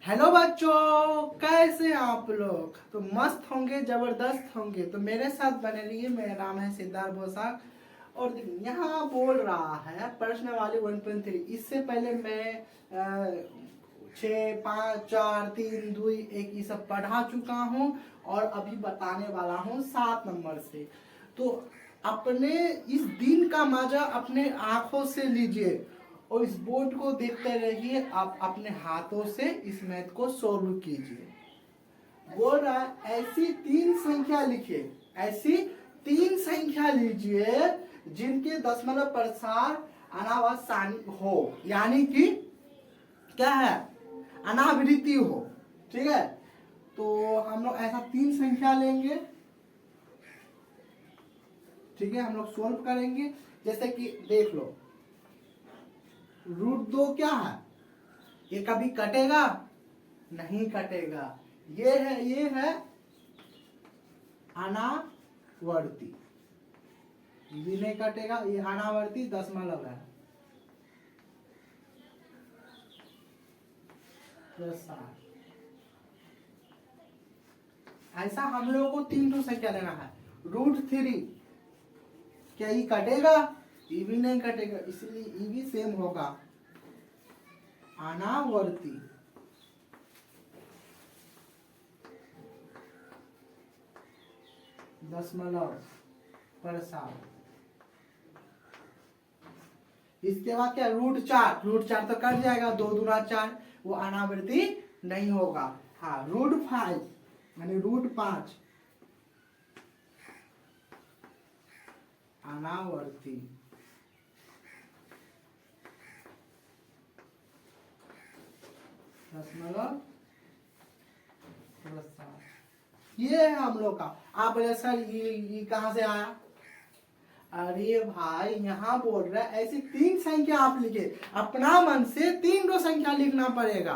Hello बच्चों, कैसे हैं आप लोग। तो मस्त होंगे, जबरदस्त होंगे। तो मेरे साथ बने रहिए। मेरा नाम है सिद्धार्थ बोसाक। और देखिए यहाँ बोल रहा है प्रश्न वाली 1.3। इससे पहले मैं 6, 5, 4, 3, 2, 1 ये सब पढ़ा चुका हूँ और अभी बताने वाला हूँ 7 नंबर से। तो अपने इस दिन का मजा अपने आंखों से लीजिए और इस बोर्ड को देखते रहिए। आप अपने हाथों से इस मैथ को सोल्व कीजिए। बोल रहा है ऐसी 3 संख्या लिखिए। ऐसी 3 संख्या लीजिए जिनके दशमलव प्रसार अनावसानी हो, यानी कि क्या है, अनावृत्ति हो। ठीक है, तो हम लोग ऐसा 3 संख्या लेंगे। ठीक है, हम लोग सोल्व करेंगे। जैसे कि देख लो, √2 क्या है, ये कभी कटेगा नहीं कटेगा। ये है अनावर्ती, ये नहीं कटेगा। ये अनावर्ती दशमलव है। ऐसा हम लोगों को 3 संख्या लेना है। √3 क्या ये कटेगा? ये भी नहीं कटेगा, इसलिए ये भी सेम होगा, अनावर्ती। दशमलव प्रसार। इसके बाद क्या, √4। √4 तो कट जाएगा, 2 दूना 4, वो अनावृत्ति नहीं होगा। हाँ, √5 यानी √5 अनावर्ती। दशमलव प्रसार ये है हम लोग का। आप बोले सर ये कहाँ से आया? अरे भाई, यहाँ बोल रहा है ऐसी 3 संख्या आप लिखे। अपना मन से 3 संख्या लिखना पड़ेगा,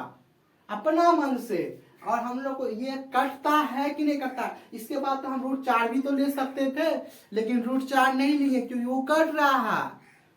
अपना मन से। और हम लोग को ये कटता है कि नहीं कटता। इसके बाद तो हम √4 भी तो ले सकते थे, लेकिन √4 नहीं लिए क्योंकि वो कट रहा है,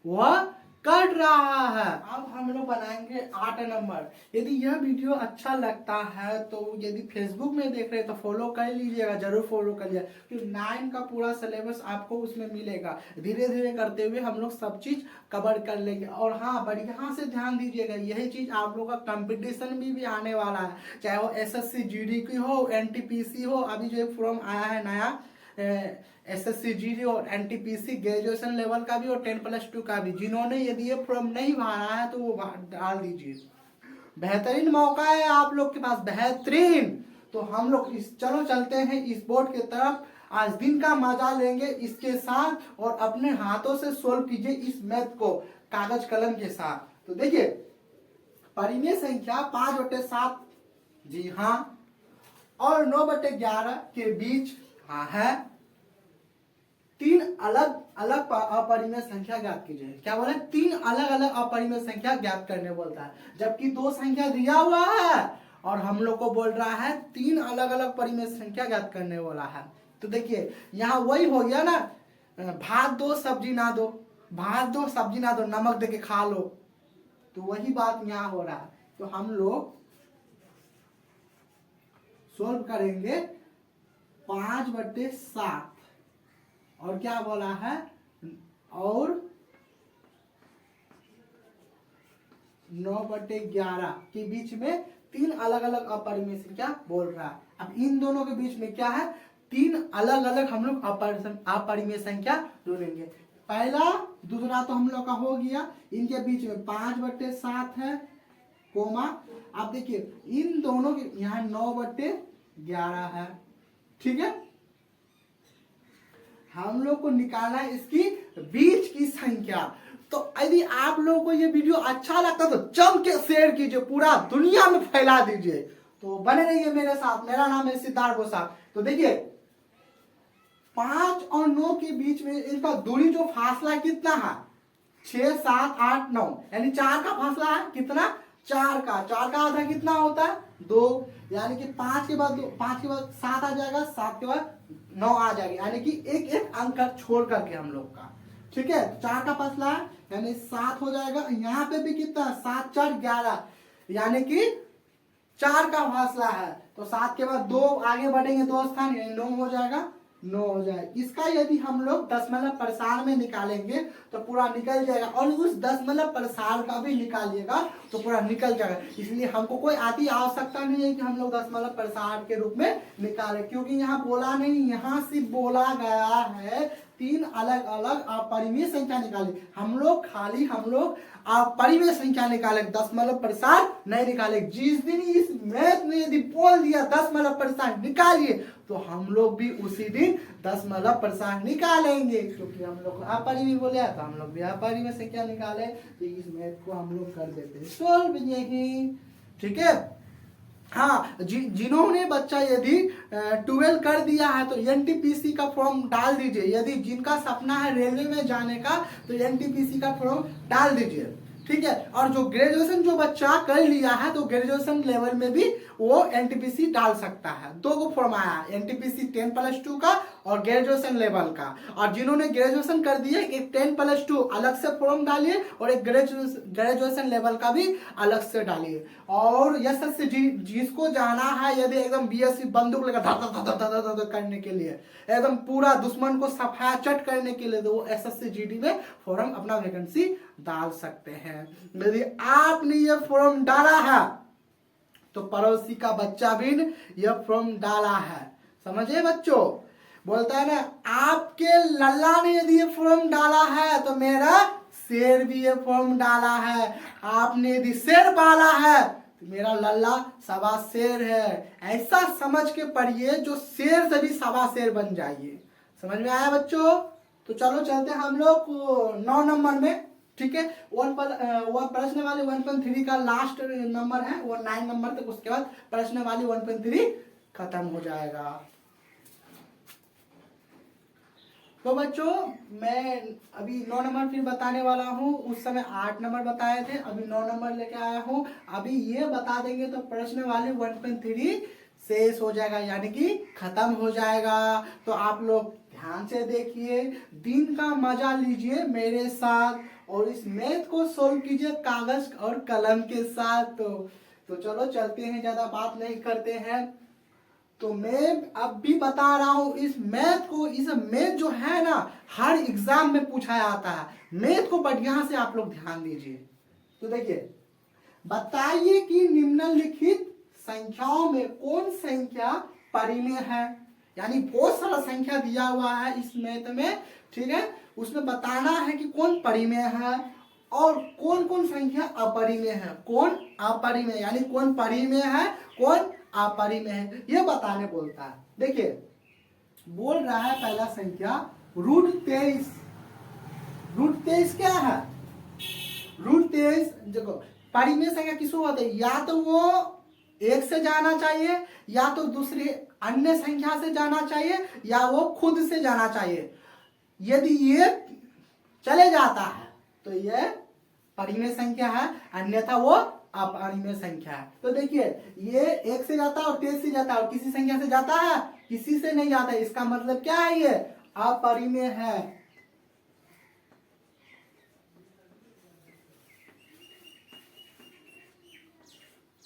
वह कट रहा है। अब हम लोग बनाएंगे 8 नंबर। यदि यह वीडियो अच्छा लगता है तो यदि फेसबुक में देख रहे हैं तो फॉलो कर लीजिएगा, जरूर फॉलो कर लीजिएगा, क्योंकि 9 का पूरा सिलेबस आपको उसमें मिलेगा। धीरे धीरे करते हुए हम लोग सब चीज कवर कर लेंगे। और हाँ, बढ़िया से ध्यान दीजिएगा, यही चीज आप लोग का कंपटीशन भी आने वाला है, चाहे वो SSC GD की हो, NTPC हो। अभी जो एक फॉर्म आया है नया SSC GD और NTPC ग्रेजुएशन लेवल का भी और 10+2 का भी, जिन्होंने यदि ये फॉर्म नहीं भरा है तो वो डाल दीजिए। बेहतरीन मौका है आप लोग के पास, बेहतरीन। तो हम लोग चलो चलते हैं इस बोर्ड की तरफ। आज दिन का मजा लेंगे इसके साथ और अपने हाथों से सोल्व कीजिए इस मैथ को कागज कलम के साथ। तो देखिए, परिमेय संख्या 5/7, जी हाँ, और 9/11 के बीच हाँ है। 3 अलग अलग अपरिमेय संख्या ज्ञात कीजिए। क्या बोले? 3 अलग अलग अपरिमेय संख्या ज्ञात करने बोलता है, जबकि 2 संख्या दिया हुआ है और हम लोग को बोल रहा है 3 अलग अलग परिमेय संख्या ज्ञात करने वाला है। तो देखिए यहाँ वही हो गया ना, भात दो सब्जी ना दो, भात दो सब्जी ना दो, नमक दे के खा लो। तो वही बात यहाँ हो रहा है। तो हम लोग सोल्व करेंगे 5/7 और क्या बोला है, और 9/11 के बीच में 3 अलग अलग अपरिमेय संख्या बोल रहा है। अब इन दोनों के बीच में क्या है, 3 अलग अलग हम लोग अपरिमेय संख्या जोड़ेंगे। पहला दूसरा तो हम लोग का हो गया, इनके बीच में 5/7 है, कोमा। अब देखिए इन दोनों के यहाँ 9/11 है। ठीक है, हम लोग को निकालना है इसकी बीच की संख्या। तो यदि आप लोगों को ये वीडियो अच्छा लगता तो जम के शेयर कीजिए, पूरा दुनिया में फैला दीजिए। तो बने रहिए मेरे साथ। मेरा नाम है सिद्धार्थ बोसाक। तो देखिए 5 और 9 के बीच में इनका दूरी जो फासला कितना है, 6, 7, 8, 9, यानी 4 का फासला है। कितना? 4 का आधा कितना होता है? 2, यानी कि 5 के बाद 7 आ जाएगा, 7 के बाद 9 आ जाएगा, यानी कि एक एक अंक छोड़ करके हम लोग का। ठीक है, 4 का फासला है यानी 7 हो जाएगा। यहाँ पे भी कितना? 7, 4, 11, यानी कि 4 का फासला है, तो 7 के बाद 2 आगे बढ़ेंगे 2 स्थान, 9 हो जाएगा, 9 हो जाएगा। इसका यदि हम लोग दशमलव प्रसार में निकालेंगे तो पूरा निकल जाएगा, और उस दशमलव प्रसार का भी निकालिएगा तो पूरा निकल जाएगा। इसलिए हमको कोई आती आवश्यकता नहीं है कि हम लोग दशमलव प्रसार के रूप में निकालें, क्योंकि यहाँ बोला नहीं, यहाँ सिर्फ बोला गया है 3 अलग अलग अपरिमेय संख्या निकाले। हम लोग अपरिमेय संख्या निकाले, दशमलव प्रसार नहीं निकाले। जिस दिन इस मैथ में यदि बोल दिया दशमलव प्रसार निकालिए तो हम लोग भी उसी दिन दशमलव प्रसार निकालेंगे, क्योंकि हम लोग अपरिमेय बोले तो हम लोग भी अपरिमेय संख्या निकाले। तो इस मैथ को हम लोग कर देते हैं सोल्व यही, ठीक है। हाँ, जिन्होंने बच्चा यदि 12 कर दिया है तो एनटीपीसी का फॉर्म डाल दीजिए। यदि जिनका सपना है रेलवे में जाने का तो एनटीपीसी का फॉर्म डाल दीजिए, ठीक है। और जो ग्रेजुएशन जो बच्चा कर लिया है तो ग्रेजुएशन लेवल में भी वो एनटीपीसी डाल सकता है। 2 फॉर्म आया, एनटीपीसी 10+2 का और ग्रेजुएशन लेवल का। और जिन्होंने ग्रेजुएशन कर दिए, एक 10+2 अलग से फॉर्म डालिए और एक ग्रेजुएशन लेवल का भी अलग से डालिए। और एसएससी जिसको जाना है यदि एकदम बीएससी बंदूक लेकर धड़ करने के लिए, एकदम पूरा दुश्मन को सफाया चट करने के लिए, तो वो एसएससी जीडी में फॉर्म अपना वैकेंसी डाल सकते हैं। यदि आपने ये फॉर्म डाला है तो पड़ोसी का बच्चा भी यह फॉर्म डाला है, समझे बच्चों। बोलता है ना, आपके लल्ला ने यदि ये फॉर्म डाला है तो मेरा शेर भी ये फॉर्म डाला है। आपने यदि शेर पाला है तो मेरा लल्ला सवा शेर है। ऐसा समझ के पढ़िए जो शेर से भी सवा शेर बन जाइए। समझ में आया बच्चों? तो चलो चलते हैं हम लोग 9 नंबर में, ठीक है। वो प्रश्न वाले 1.3 का लास्ट नंबर है, वो 9 नंबर तक, उसके बाद प्रश्न वाली 1.3 खत्म हो जाएगा। तो बच्चों मैं अभी 9 नंबर फिर बताने वाला हूँ। उस समय 8 नंबर बताए थे, अभी 9 नंबर लेके आया हूँ। अभी ये बता देंगे तो प्रश्न वाले 1.3 शेष हो जाएगा, यानी कि खत्म हो जाएगा। तो आप लोग ध्यान से देखिए, दिन का मजा लीजिए मेरे साथ और इस मैथ को सोल्व कीजिए कागज और कलम के साथ। तो चलो चलते हैं, ज्यादा बात नहीं करते हैं। तो मैं अब भी बता रहा हूं इस मैथ को, इस मैथ जो है ना हर एग्जाम में पूछा जाता है। मैथ को बढ़िया से आप लोग ध्यान दीजिए। तो देखिए, बताइए कि निम्नलिखित संख्याओं में कौन संख्या परिमेय है। यानी बहुत सारा संख्या दिया हुआ है इस मैथ में, ठीक है। उसमें बताना है कि कौन परिमेय है और कौन कौन संख्या अपरिमेय है। कौन अपरिमेय यानी कौन परिमेय है, कौन अपरिमेय है, ये बताने बोलता है। देखिए, बोल रहा है पहला संख्या √23। √23 क्या है? √23 देखो, परिमेय संख्या किसको कहते हैं? या तो वो 1 से जाना चाहिए, या तो दूसरी अन्य संख्या से जाना चाहिए, या वो खुद से जाना चाहिए। यदि ये चले जाता है तो ये परिमेय संख्या है, अन्यथा वो अपरिमेय संख्या है। तो देखिए, ये 1 से जाता है और 23 से जाता है, और किसी संख्या से जाता है? किसी से नहीं जाता है। इसका मतलब क्या है? ये अपरिमेय है।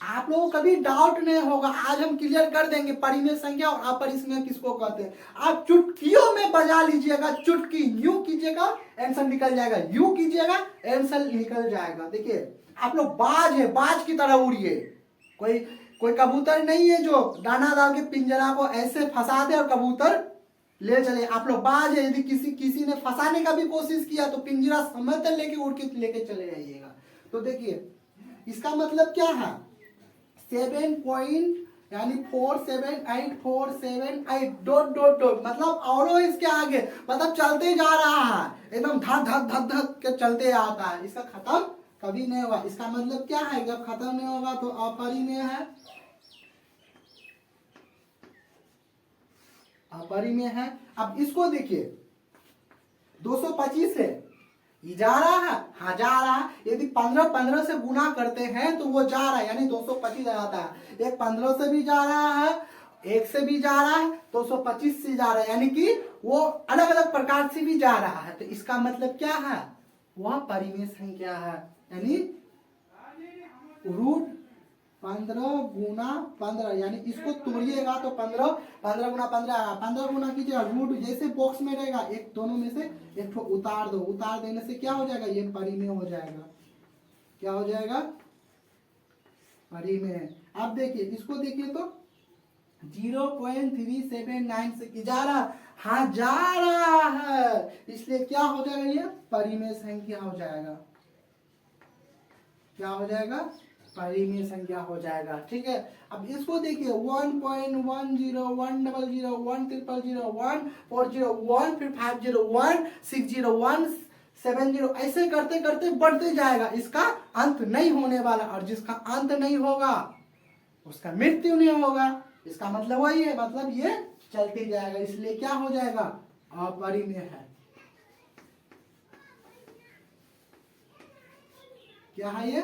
आप लोगों को कभी डाउट नहीं होगा, आज हम क्लियर कर देंगे परिमेय संख्या और अपरिमेय किसको कहते हैं। आप चुटकियों में बजा लीजिएगा, चुटकी यू कीजिएगा आंसर निकल जाएगा, यू कीजिएगा आंसर निकल जाएगा। देखिए, आप लोग बाज है, बाज की तरह उड़िए। कोई कबूतर नहीं है जो दाना डाल के पिंजरा को ऐसे फंसा दे और कबूतर ले चले। आप लोग बाज है, यदि किसी ने फंसाने का भी कोशिश किया तो पिंजरा समझ लेके उड़ के लेके चले जाइएगा। तो देखिए, इसका मतलब क्या है? 7 पॉइंट यानी 478 डॉट मतलब और इसके आगे, मतलब चलते जा रहा है, एकदम धक धक धक धक के चलते आता है। इसका खत्म कभी नहीं होगा। इसका मतलब क्या है? जब खत्म नहीं होगा तो अपरिमेय है, अपरिमेय है। अब इसको देखिए, 225 है, ये जा रहा है, हाँ जा रहा है। यदि 15 से गुना करते हैं तो वो जा रहा है, यानी 225 आ जाता है। एक 15 से भी जा रहा है, 1 से भी जा रहा है, 225 से जा रहा है, यानी कि वो अलग अलग प्रकार से भी जा रहा है। तो इसका मतलब क्या है? वह परिमेय संख्या है, यानी 15 गुना 15, यानी इसको तोड़िएगा तो 15, 15 गुना 15 आएगा। 15 गुना कीजिएगा रूट जैसे बॉक्स में रहेगा, एक दोनों में से एक ठो उतार दो, उतार देने से क्या हो जाएगा, ये परिमेय हो जाएगा। क्या हो जाएगा, परिमेय। अब देखिए इसको देखिए तो 0.379 से जा रहा, हाँ जा रहा है, इसलिए क्या हो जाएगा, ये परिमेय संख्या हो जाएगा। क्या हो जाएगा, परिमेय संख्या हो जाएगा। ठीक है, अब इसको देखिए 1.10 100 100 100 140 फिर 501 601 70, ऐसे करते करते बढ़ते जाएगा, इसका अंत नहीं होने वाला, और जिसका अंत नहीं होगा उसका मृत्यु नहीं होगा। इसका मतलब वही है, मतलब ये चलते जाएगा, इसलिए क्या हो जाएगा, अपरिमेय है। क्या है ये,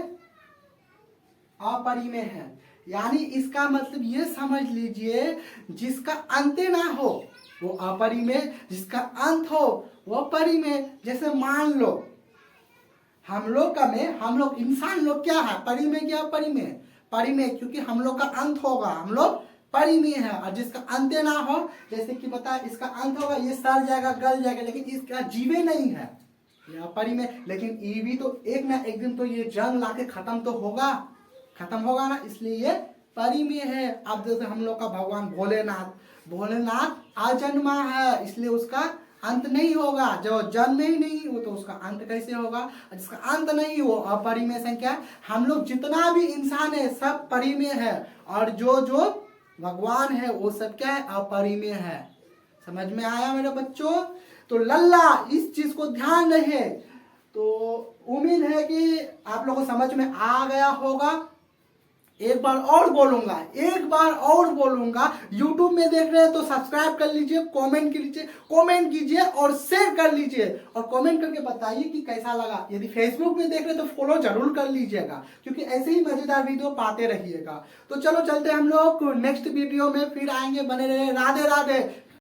अपरिमेय है। यानी इसका मतलब ये समझ लीजिए, जिसका अंत ना हो वो अपरिमेय, जिसका अंत हो वो परिमेय। जैसे मान लो हम लोग इंसान लोग क्या है, परिमेय क्या परिमेय, परिमेय, क्योंकि हम लोग का अंत होगा, हम लोग परिमेय है। और जिसका अंत ना हो, जैसे कि बता इसका अंत होगा, ये सड़ जाएगा गल जाएगा, लेकिन इसका जीवे नहीं है, ये अपरिमेय। लेकिन ये भी तो एक ना एक दिन तो ये जंग लाके खत्म तो होगा, खत्म होगा ना, इसलिए ये परिमेय है। अब जैसे हम लोग का भगवान भोलेनाथ अजन्मा है, इसलिए उसका अंत नहीं होगा। जो जन्म ही नहीं वो तो उसका अंत कैसे होगा, जिसका अंत नहीं वो अपरिमेय संख्या। हम लोग जितना भी इंसान है सब परिमेय है, और जो जो भगवान है वो सब क्या है, अपरिमेय है। समझ में आया मेरे बच्चों? तो लल्ला इस चीज को ध्यान रहे। तो उम्मीद है कि आप लोगों को समझ में आ गया होगा। एक बार और बोलूंगा, YouTube में देख रहे हैं तो सब्सक्राइब कर लीजिए, कमेंट कीजिए और शेयर कर लीजिए, और कमेंट करके बताइए कि कैसा लगा। यदि Facebook में देख रहे हैं तो फॉलो जरूर कर लीजिएगा, क्योंकि ऐसे ही मजेदार वीडियो पाते रहिएगा। तो चलो चलते हम लोग नेक्स्ट वीडियो में फिर आएंगे, बने रहे। राधे राधे।